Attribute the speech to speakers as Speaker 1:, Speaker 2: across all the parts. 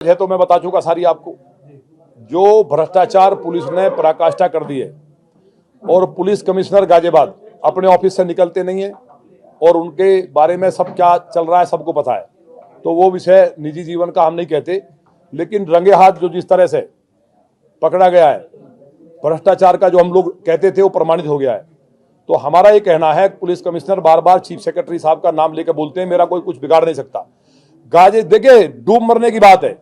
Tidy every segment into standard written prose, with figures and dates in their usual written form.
Speaker 1: है तो मैं बता चुका सारी आपको। जो भ्रष्टाचार पुलिस ने पराकाष्ठा कर दी है और पुलिस कमिश्नर गाजियाबाद अपने ऑफिस से निकलते नहीं है और उनके बारे में सब क्या चल रहा है सबको पता है। तो वो विषय निजी जीवन का हम नहीं कहते, लेकिन रंगे हाथ जो जिस तरह से पकड़ा गया है, भ्रष्टाचार का जो हम लोग कहते थे वो प्रमाणित हो गया है। तो हमारा ये कहना है, पुलिस कमिश्नर बार बार चीफ सेक्रेटरी साहब का नाम लेकर बोलते हैं, मेरा कोई कुछ बिगाड़ नहीं सकता। गाजी देखिए, डूब मरने की बात है।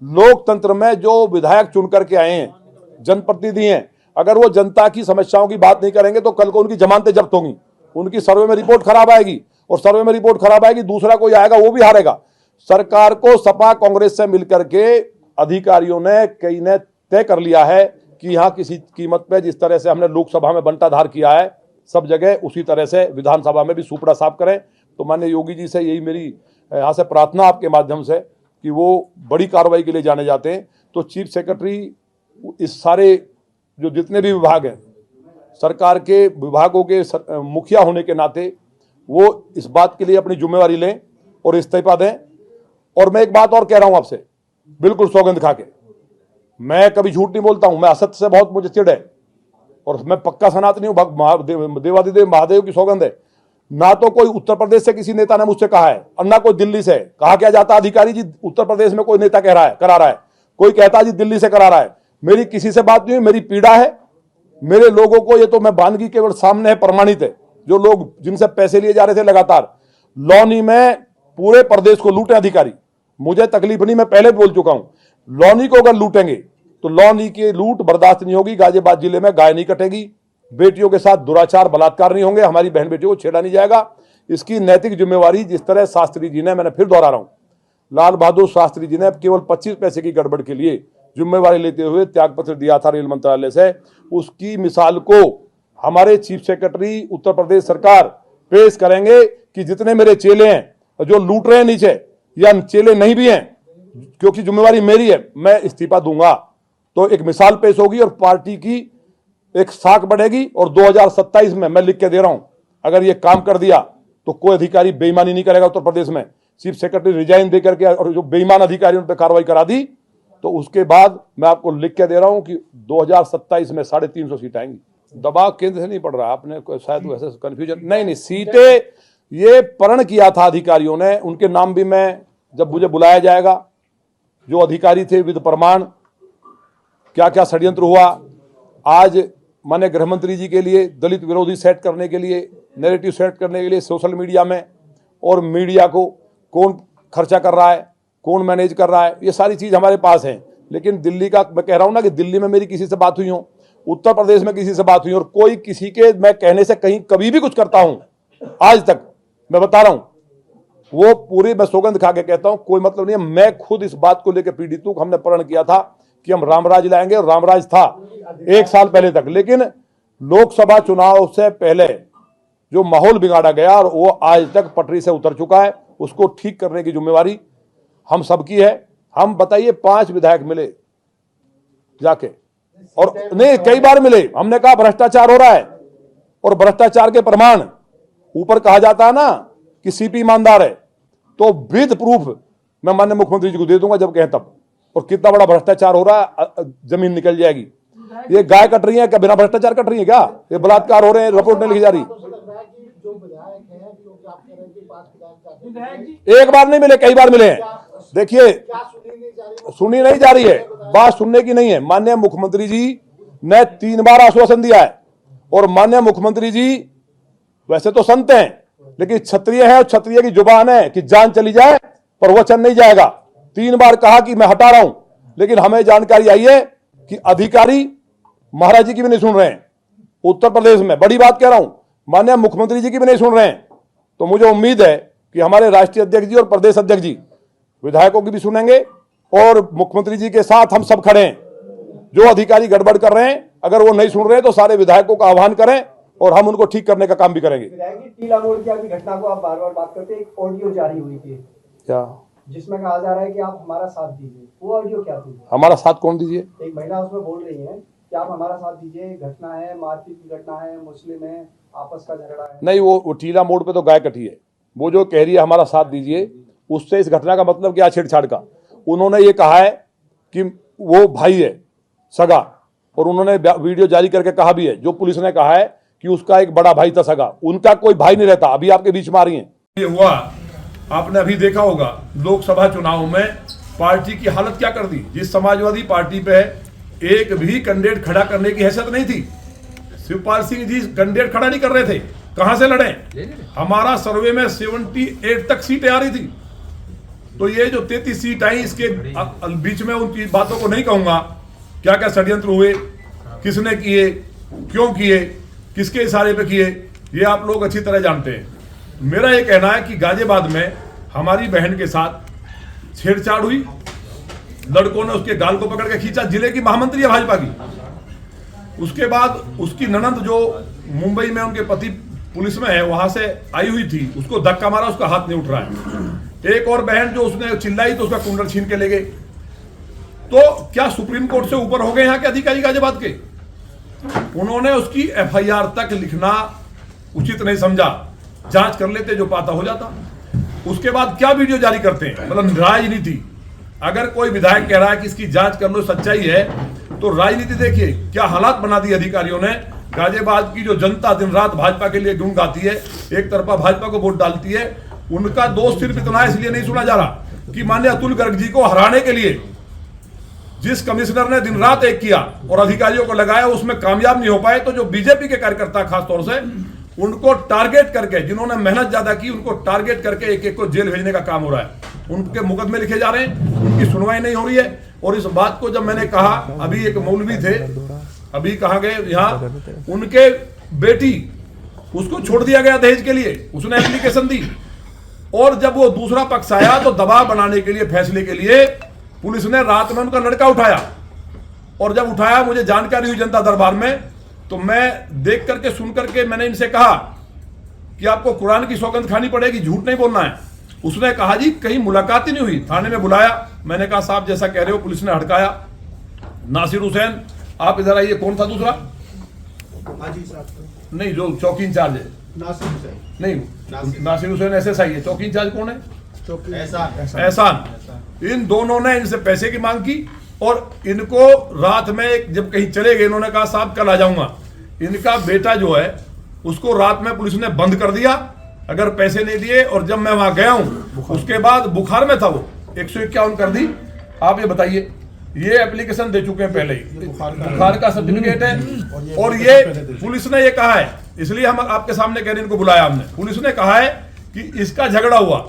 Speaker 1: लोकतंत्र में जो विधायक चुन करके आए हैं, जनप्रतिनिधि हैं, अगर वो जनता की समस्याओं की बात नहीं करेंगे तो कल को उनकी जमानतें जब्त होंगी, उनकी सर्वे में रिपोर्ट खराब आएगी और सर्वे में रिपोर्ट खराब आएगी, दूसरा कोई आएगा वो भी हारेगा। सरकार को सपा कांग्रेस से मिलकर के अधिकारियों ने कई ने तय कर लिया है कि यहाँ किसी कीमत पे जिस तरह से हमने लोकसभा में बंटाधार किया है, सब जगह उसी तरह से विधानसभा में भी सुपड़ा साफ करें। तो माननीय योगी जी से यही मेरी यहाँ से प्रार्थना आपके माध्यम से कि वो बड़ी कार्रवाई के लिए जाने जाते हैं। तो चीफ सेक्रेटरी इस सारे जो जितने भी विभाग हैं, सरकार के विभागों के मुखिया होने के नाते वो इस बात के लिए अपनी जिम्मेवारी लें और इस्तीफा दें। और मैं एक बात और कह रहा हूं आपसे, बिल्कुल सौगंध खा के, मैं कभी झूठ नहीं बोलता हूं, मैं असत्य से बहुत मुझे चिढ़ है और मैं पक्का सनातनी हूं, देवादिदेव महादेव की सौगंध है। ना तो कोई उत्तर प्रदेश से किसी नेता ने मुझसे कहा है और ना कोई दिल्ली से। कहा क्या जाता अधिकारी जी उत्तर प्रदेश में कोई नेता करा रहा है, कोई कहता जी दिल्ली से करा रहा है। मेरी किसी से बात नहीं हुई, मेरी पीड़ा है मेरे लोगों को। ये तो मैं बानगी केवल सामने है, प्रमाणित है। जो लोग जिनसे पैसे लिए जा रहे थे लगातार लौनी में पूरे प्रदेश को लूटे अधिकारी, मुझे तकलीफ नहीं, मैं पहले बोल चुका हूं। लौनी को अगर लूटेंगे तो लौनी की लूट बर्दाश्त नहीं होगी। गाजियाबाद जिले में गाय नहीं कटेगी, बेटियों के साथ दुराचार बलात्कार नहीं होंगे, हमारी बहन बेटियों को छेड़ा नहीं जाएगा। इसकी नैतिक जिम्मेवारी जिस तरह शास्त्री जी ने, मैंने फिर दोहरा रहा हूं, लाल बहादुर शास्त्री जी ने केवल 25 पैसे की गड़बड़ के लिए जिम्मेवारी लेते हुए त्यागपत्र दिया था रेल मंत्रालय से, उसकी मिसाल को हमारे चीफ सेक्रेटरी उत्तर प्रदेश सरकार पेश करेंगे कि जितने मेरे चेले हैं जो लूट रहे हैं नीचे, या चेले नहीं भी हैं, क्योंकि जिम्मेवारी मेरी है, मैं इस्तीफा दूंगा। तो एक मिसाल पेश होगी और पार्टी की एक साख बढ़ेगी। और 2027 में मैं लिख के दे रहा हूं, अगर ये काम कर दिया तो कोई अधिकारी बेईमानी नहीं करेगा उत्तर प्रदेश में। चीफ सेक्रेटरी रिजाइन दे करके और जो बेईमान अधिकारी उन पर कार्रवाई करा दी तो उसके बाद मैं आपको लिख के दे रहा हूं कि 2027 में 350 सीट आएंगी। दबाव केंद्र से नहीं पड़ रहा, आपने शायद वैसे कंफ्यूजन नहीं, सीटें ये प्रण किया था अधिकारियों ने, उनके नाम भी मैं जब मुझे बुलाया जाएगा, जो अधिकारी थे विद प्रमाण, क्या क्या षड्यंत्र हुआ। आज माननीय गृह मंत्री जी के लिए दलित विरोधी सेट करने के लिए, नैरेटिव सेट करने के लिए सोशल मीडिया में और मीडिया को कौन खर्चा कर रहा है, कौन मैनेज कर रहा है, ये सारी चीज हमारे पास है। लेकिन दिल्ली का मैं कह रहा हूं ना कि दिल्ली में मेरी किसी से बात हुई हो, उत्तर प्रदेश में किसी से बात हुई और कोई किसी के मैं कहने से कहीं कभी भी कुछ करता हूं आज तक, मैं बता रहा हूं, वो पूरी मैं सौगंध खा के कहता हूं, कोई मतलब नहीं है। मैं खुद इस बात को लेकर पीड़ित हूं। हमने प्रण किया था कि हम रामराज लाएंगे और रामराज था 1 साल पहले तक, लेकिन लोकसभा चुनाव से पहले जो माहौल बिगाड़ा गया और वो आज तक पटरी से उतर चुका है, उसको ठीक करने की जिम्मेवारी हम सबकी है। हम बताइए 5 विधायक मिले जाके और नहीं, कई बार मिले, हमने कहा भ्रष्टाचार हो रहा है और भ्रष्टाचार के प्रमाण ऊपर कहा जाता है ना कि सीपी ईमानदार है, तो विद प्रूफ मैं माननीय मुख्यमंत्री जी को दे दूंगा जब कहें तब। और कितना बड़ा भ्रष्टाचार हो रहा है, जमीन निकल जाएगी। ये गाय कट रही है क्या, बिना भ्रष्टाचार कट रही है क्या? ये बलात्कार हो रहे हैं, रिपोर्ट नहीं लिखी जा रही। एक बार नहीं मिले, कई बार मिले हैं। देखिए, सुनी नहीं जा रही है, बात सुनने की नहीं है। माननीय मुख्यमंत्री जी ने 3 बार आश्वासन दिया है और माननीय मुख्यमंत्री जी वैसे तो संत हैं, लेकिन क्षत्रिय है और क्षत्रिय की जुबान है कि जान चली जाए पर वचन नहीं जाएगा। 3 बार कहा कि मैं हटा रहा हूं, लेकिन हमें जानकारी आई है कि अधिकारी महाराज जी की भी नहीं सुन रहे हैं। उत्तर प्रदेश में बड़ी बात कह रहा हूं, माननीय मुख्यमंत्री जी की भी नहीं सुन रहे हैं। तो मुझे उम्मीद है कि हमारे राष्ट्रीय अध्यक्ष जी और प्रदेश अध्यक्ष जी विधायकों की भी सुनेंगे और मुख्यमंत्री जी के साथ हम सब खड़े हैं। जो अधिकारी गड़बड़ कर रहे हैं, अगर वो नहीं सुन रहे हैं तो सारे विधायकों का आह्वान करें और हम उनको ठीक करने का काम भी करेंगे।
Speaker 2: टीला मोड़ की घटना को आप बार बार बात करते हैं, एक ऑडियो जारी हुई थी क्या, जिसमें कहा जा रहा है कि आप हमारा साथ दीजिए, वो ऑडियो क्या थी?
Speaker 1: हमारा साथ कौन दीजिए?
Speaker 2: एक महिला उसमें बोल रही है कि आप हमारा साथ दीजिए, घटना है, मारपीट की घटना है, मुस्लिम है, आपस का झगड़ा है।
Speaker 1: नहीं, वो टीला मोड़ पे तो गाय कटी है। वो जो कह रही है हमारा साथ दीजिए, उससे इस घटना का मतलब क्या छेड़छाड़ का? उन्होंने ये कहा है कि वो भाई है सगा, और उन्होंने वीडियो जारी करके कहा भी है, जो पुलिस ने कहा है कि उसका एक बड़ा भाई था सगा, उनका कोई भाई नहीं रहता। अभी आपके बीच में आ रही है। ये हुआ, आपने अभी देखा होगा लोकसभा चुनाव में पार्टी की हालत क्या कर दी। जिस समाजवादी पार्टी पे एक भी कैंडिडेट खड़ा करने की हैसियत नहीं थी, शिवपाल सिंह जी कैंडिडेट खड़ा नहीं कर रहे थे, कहां से लड़े। हमारा सर्वे में 78 तक सीटें आ रही थी। तो ये जो 33 सीट आई, इसके बीच में उन बातों को नहीं कहूंगा, क्या क्या षड्यंत्र हुए, किसने किए, क्यों किए, किसके इशारे पे किए, ये आप लोग अच्छी तरह जानते हैं। मेरा ये कहना है कि गाजियाबाद में हमारी बहन के साथ छेड़छाड़ हुई, लड़कों ने उसके गाल को पकड़ के खींचा, जिले की महामंत्री है भाजपा की। उसके बाद उसकी ननंद जो मुंबई में उनके पति पुलिस में है, वहां से आई हुई थी, उसको धक्का मारा, उसका हाथ नहीं उठ रहा है। एक और बहन जो उसने चिल्लाई तो उसका कुंडल छीन के ले गए। तो क्या सुप्रीम कोर्ट से ऊपर हो गए यहाँ के अधिकारी गाजियाबाद के? उन्होंने उसकी एफआईआर तक लिखना उचित नहीं समझा, जांच कर लेते, जो पाता हो जाता। उसके बाद क्या वीडियो जारी करते हैं, मतलब राजनीति। अगर कोई विधायक कह रहा है कि इसकी जांच कर लो, सच्चाई है, तो राजनीति देखिए क्या हालात बना दी अधिकारियों ने। गाजियाबाद की जो जनता दिन रात भाजपा के लिए गुण गाती है, एक तरफा भाजपा को वोट डालती है, उनका दोष सिर्फ इतना इसलिए नहीं सुना जा रहा कि माननीय अतुल गर्ग जी को हराने के लिए जिस कमिश्नर ने दिन रात एक किया और अधिकारियों को लगाया, उसमें कामयाब नहीं हो पाए, तो जो बीजेपी के कार्यकर्ता खासतौर से उनको टारगेट करके, जिन्होंने मेहनत ज्यादा की, उनको टारगेट करके एक एक को जेल भेजने का काम हो रहा है। उनके मुकदमे लिखे जा रहे हैं, उनकी सुनवाई नहीं हो रही है। और इस बात को जब मैंने कहा, अभी एक मौलवी थे, अभी कहा गए यहाँ, उनके बेटी, उसको छोड़ दिया गया दहेज के लिए, उसने एप्लीकेशन दी, और जब वो दूसरा पक्ष आया तो दबाव बनाने के लिए, फैसले के लिए, पुलिस ने रात में उनका लड़का उठाया। और जब उठाया, मुझे जानकारी हुई जनता दरबार में, तो मैं देख करके सुन करके मैंने इनसे कहा कि आपको कुरान की सौगंध खानी पड़ेगी, झूठ नहीं बोलना है। उसने कहा जी कहीं मुलाकात ही नहीं हुई। थाने में बुलाया, मैंने कहा साहब जैसा कह रहे हो। पुलिस ने हड़काया। नासिर हुसैन, आप इधर आइए। कौन था दूसरा? नहीं, जो चौकी इंचार्ज है। नासिर हुसैन नहीं, नासिर हुसैन एसएसआई है। चौकी इंचार्ज कौन है? एहसान। इन दोनों ने इनसे पैसे की मांग की, और इनको रात में जब कहीं चले गए, इन्होंने कहा साहब कल आ जाऊंगा। इनका बेटा जो है, उसको रात में पुलिस ने बंद कर दिया, अगर पैसे नहीं दिए। और जब मैं वहां गया हूं, उसके बाद बुखार में था वो, 151 कर दी। आप ये बताइए, ये एप्लीकेशन दे चुके हैं पहले ही, बुखार का सर्टिफिकेट है। और ये पुलिस ने ये कहा है, इसलिए हम आपके सामने कह रहे हैं, इनको बुलाया हमने। पुलिस ने कहा है कि इसका झगड़ा हुआ।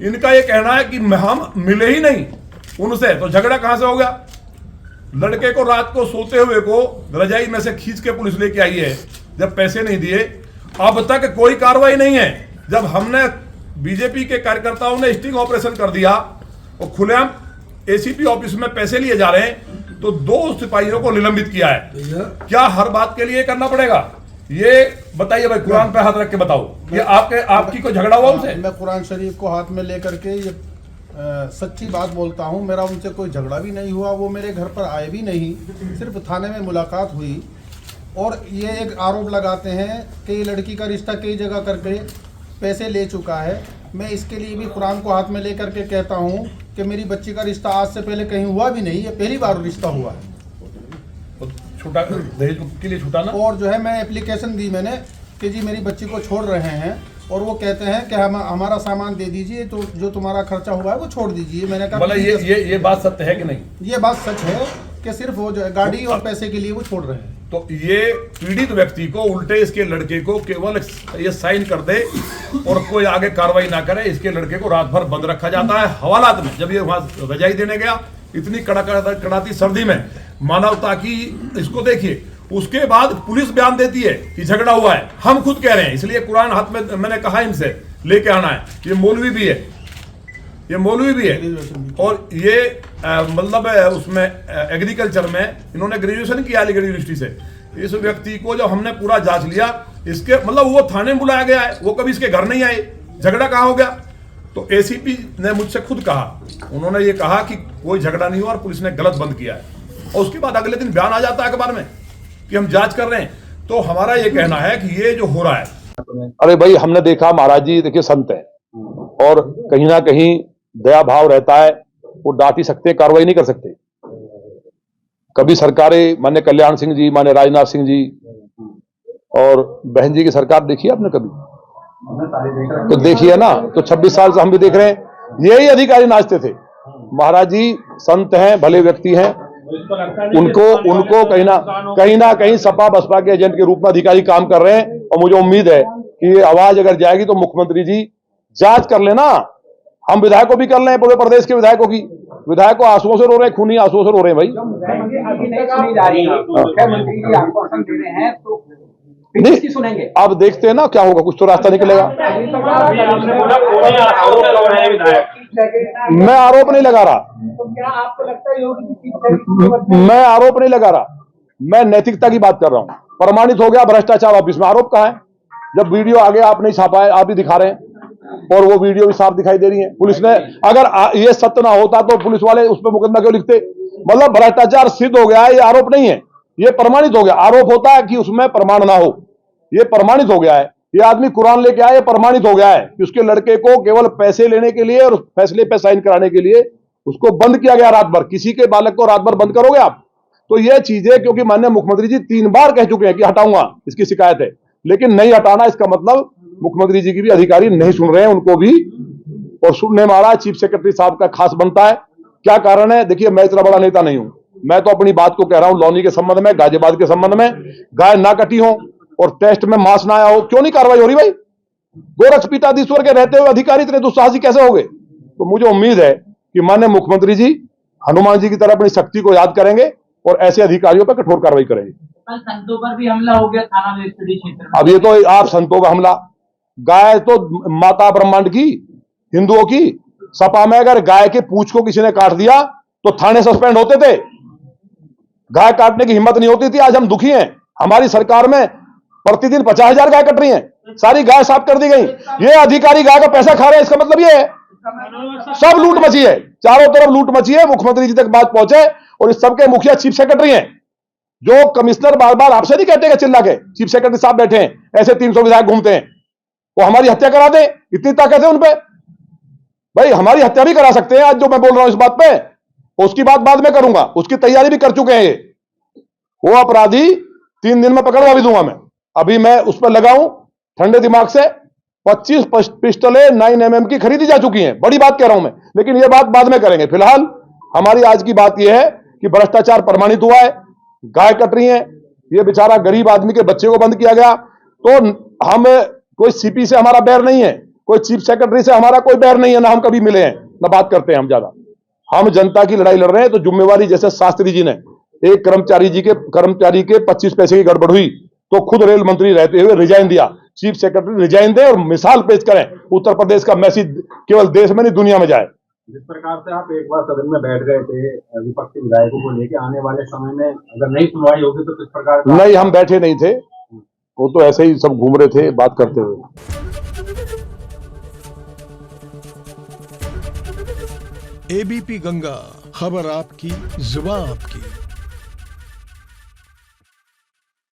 Speaker 1: इनका ये कहना है कि हम मिले ही नहीं उनसे, तो झगड़ा कहां से हो गया? लड़के को रात को सोते हुए को रजाई में से खींच के पुलिस लेके आई है, जब पैसे नहीं दिए। अब तक कोई कार्रवाई नहीं है। जब हमने बीजेपी के कार्यकर्ताओं ने स्टिंग ऑपरेशन कर दिया और खुलेआम एसीपी ऑफिस में पैसे लिए जा रहे हैं, तो 2 सिपाहियों को निलंबित किया है। क्या हर बात के लिए करना पड़ेगा? ये बताइए भाई, कुरान पे हाथ रख के बताओ, ये आपकी कोई झगड़ा हुआ उनसे?
Speaker 3: मैं कुरान शरीफ को हाथ में लेकर के ये सच्ची बात बोलता हूँ, मेरा उनसे कोई झगड़ा भी नहीं हुआ। वो मेरे घर पर आए भी नहीं, सिर्फ थाने में मुलाकात हुई। और ये एक आरोप लगाते हैं कि ये लड़की का रिश्ता कई जगह करके पैसे ले चुका है। मैं इसके लिए भी कुरान को हाथ में लेकर के कहता हूँ कि मेरी बच्ची का रिश्ता आज से पहले कहीं हुआ भी नहीं, ये पहली बार रिश्ता हुआ है।
Speaker 1: छूटा दहेज के लिए छूटा ना।
Speaker 3: और जो है, मैं एप्लीकेशन दी मैंने कि जी मेरी बच्ची को छोड़ रहे हैं, और वो कहते हैं कि हमारा सामान दे दीजिए, तो जो तुम्हारा खर्चा हुआ है वो छोड़ दीजिए। मैंने कहा
Speaker 1: मतलब ये बात सत्य है कि नहीं?
Speaker 3: ये बात सच है कि सिर्फ वो जो है गाड़ी और पैसे के लिए वो छोड़ रहे हैं।
Speaker 1: तो ये पीड़ित व्यक्ति को उल्टे इसके लड़के को केवल ये साइन कर दे और कोई आगे कार्रवाई ना करे, इसके लड़के को रात भर बंद रखा जाता है हवालात में। जब ये वहां रजाई देने गया, इतनी कड़ाती सर्दी में, मानवता की, इसको देखिए। उसके बाद पुलिस बयान देती है कि झगड़ा हुआ है। हम खुद कह रहे हैं, इसलिए कुरान हाथ में मैंने कहा इनसे लेके आना है। ये मौलवी भी है, ये मौलवी भी है, और ये मतलब उसमें एग्रीकल्चर में इन्होंने ग्रेजुएशन किया अलीगढ़ यूनिवर्सिटी से। इस व्यक्ति को जब हमने पूरा जांच लिया, इसके मतलब वो थाने में बुलाया गया है, वो कभी इसके घर नहीं आए, झगड़ा कहाँ हो गया? तो एसीपी ने मुझसे खुद कहा, उन्होंने ये कहा कि कोई झगड़ा नहीं हुआ और पुलिस ने गलत बंद किया है। और उसके बाद अगले दिन बयान आ जाता है अखबार में कि हम जांच कर रहे हैं। तो हमारा ये कहना है कि ये जो हो रहा है, अरे भाई हमने देखा, महाराज जी देखिए संत है, और कहीं ना कहीं दया भाव रहता है, वो डांट ही सकते, कार्रवाई नहीं कर सकते। कभी सरकारें, माननीय कल्याण सिंह जी, माननीय राजनाथ सिंह जी और बहन जी की सरकार देखी है आपने कभी? तो देखिए ना, तो 26 साल से हम भी देख रहे हैं, यही अधिकारी नाचते थे। महाराज जी संत हैं, भले व्यक्ति हैं, उनको कहीं ना कहीं सपा बसपा के एजेंट के रूप में अधिकारी काम कर रहे हैं। और मुझे उम्मीद है कि ये आवाज अगर जाएगी तो मुख्यमंत्री जी जांच कर लेना। हम विधायकों भी कर लें, पूरे प्रदेश के विधायकों की। विधायकों आंसुओं से रो रहे हैं, खूनी आंसुओं से रो रहे हैं भाई। नहीं सुनेंगे, अब देखते हैं ना क्या होगा, कुछ तो रास्ता निकलेगा। मैं आरोप नहीं लगा रहा,
Speaker 2: क्या आपको लगता है
Speaker 1: मैं आरोप नहीं लगा रहा, मैं नैतिकता की बात कर रहा हूं। प्रमाणित हो गया भ्रष्टाचार ऑफिस में, आरोप कहां है? जब वीडियो आ गया, आप नहीं छापा है, आप ही दिखा रहे हैं और वो वीडियो भी साफ दिखाई दे रही है। पुलिस ने, अगर ये सत्य ना होता तो पुलिस वाले उस पर मुकदमा क्यों लिखते? मतलब भ्रष्टाचार सिद्ध हो गया है, ये आरोप नहीं है, ये प्रमाणित हो गया। आरोप होता है कि उसमें प्रमाण ना हो, ये प्रमाणित हो गया है। ये आदमी कुरान लेके आया, ये प्रमाणित हो गया है कि उसके लड़के को केवल पैसे लेने के लिए और फैसले पे साइन कराने के लिए उसको बंद किया गया रात भर। किसी के बालक को रात भर बंद करोगे आप? तो ये चीजें, क्योंकि माननीय मुख्यमंत्री जी 3 बार कह चुके हैं कि हटाऊंगा, इसकी शिकायत है, लेकिन नहीं हटाना, इसका मतलब मुख्यमंत्री जी की भी अधिकारी नहीं सुन रहे हैं, उनको भी और सुनने वाला चीफ सेक्रेटरी साहब का खास बनता है। क्या कारण है? देखिए, मैं इतना बड़ा नेता नहीं हूं, मैं तो अपनी बात को कह रहा हूं। लौनी के संबंध में, गाजियाबाद के संबंध में गाय ना कटी हो और टेस्ट में मांस ना आया हो, क्यों नहीं कार्रवाई हो रही भाई? गोरक्ष पीठाधीश्वर के रहते हुए अधिकारी इतने दुस्साहसी कैसे हो गए? तो मुझे उम्मीद है कि माननीय मुख्यमंत्री जी हनुमान जी की तरह अपनी शक्ति को याद करेंगे और ऐसे अधिकारियों पर कठोर कार्रवाई करेंगे।
Speaker 4: कल संतों पर भी हमला हो गया थाना वेस्टडी क्षेत्र में।
Speaker 1: अब ये तो आप संतों का हमला, गाय तो माता ब्रह्मांड की, हिंदुओं की। सपा में अगर गाय के पूंछ को किसी ने काट दिया तो थाने सस्पेंड होते थे, गाय काटने की हिम्मत नहीं होती थी। आज हम दुखी हैं, हमारी सरकार में प्रतिदिन 50,000 गाय कट रही हैं, सारी गाय साफ कर दी गई। ये अधिकारी गाय का पैसा खा रहे हैं, इसका मतलब ये है सब लूट मची है, चारों तरफ लूट मची है। मुख्यमंत्री जी तक बात पहुंचे और इस सबके मुखिया चीफ सेक्रेटरी हैं, जो कमिश्नर बार बार आपसे नहीं कहते चिल्ला के, चीफ सेक्रेटरी साहब बैठे हैं, ऐसे 300 विधायक घूमते हैं, वो हमारी हत्या करा दें, इतनी ताकत है उन पे भाई। हमारी हत्या भी करा सकते हैं आज जो मैं बोल रहा हूं इस बात पे, उसकी बात बाद में करूंगा, उसकी तैयारी भी कर चुके हैं। ये वो अपराधी 3 दिन में पकड़वा भी दूंगा मैं। अभी मैं उस पर लगाऊं ठंडे दिमाग से। 25 पिस्टलें 9mm की खरीदी जा चुकी हैं, बड़ी बात कह रहा हूं मैं, लेकिन यह बात बाद में करेंगे। फिलहाल हमारी आज की बात यह है कि भ्रष्टाचार प्रमाणित हुआ है, गाय कट रही है, ये बेचारा गरीब आदमी के बच्चे को बंद किया गया। तो हम, कोई सीपी से हमारा बैर नहीं है, कोई चीफ सेक्रेटरी से हमारा कोई बैर नहीं है, ना हम कभी मिले हैं, ना बात करते हैं हम ज्यादा। हम जनता की लड़ाई लड़ रहे हैं। तो जिम्मेवारी, जैसे शास्त्री जी ने, एक कर्मचारी के 25 पैसे की गड़बड़ हुई तो खुद रेल मंत्री रहते हुए रिजाइन दिया, चीफ सेक्रेटरी रिजाइन दे और मिसाल पेश करें, उत्तर प्रदेश का मैसेज केवल देश में नहीं दुनिया में जाए।
Speaker 5: जिस प्रकार से आप एक बार सदन में बैठ गए थे विपक्षी विधायकों को लेकर, आने वाले समय में अगर नहीं सुनवाई होगी तो किस प्रकार?
Speaker 1: नहीं, हम बैठे नहीं थे, वो तो ऐसे ही सब घूम रहे थे बात करते हुए।
Speaker 6: एबीपी गंगा, खबर आपकी, जुबान आपकी।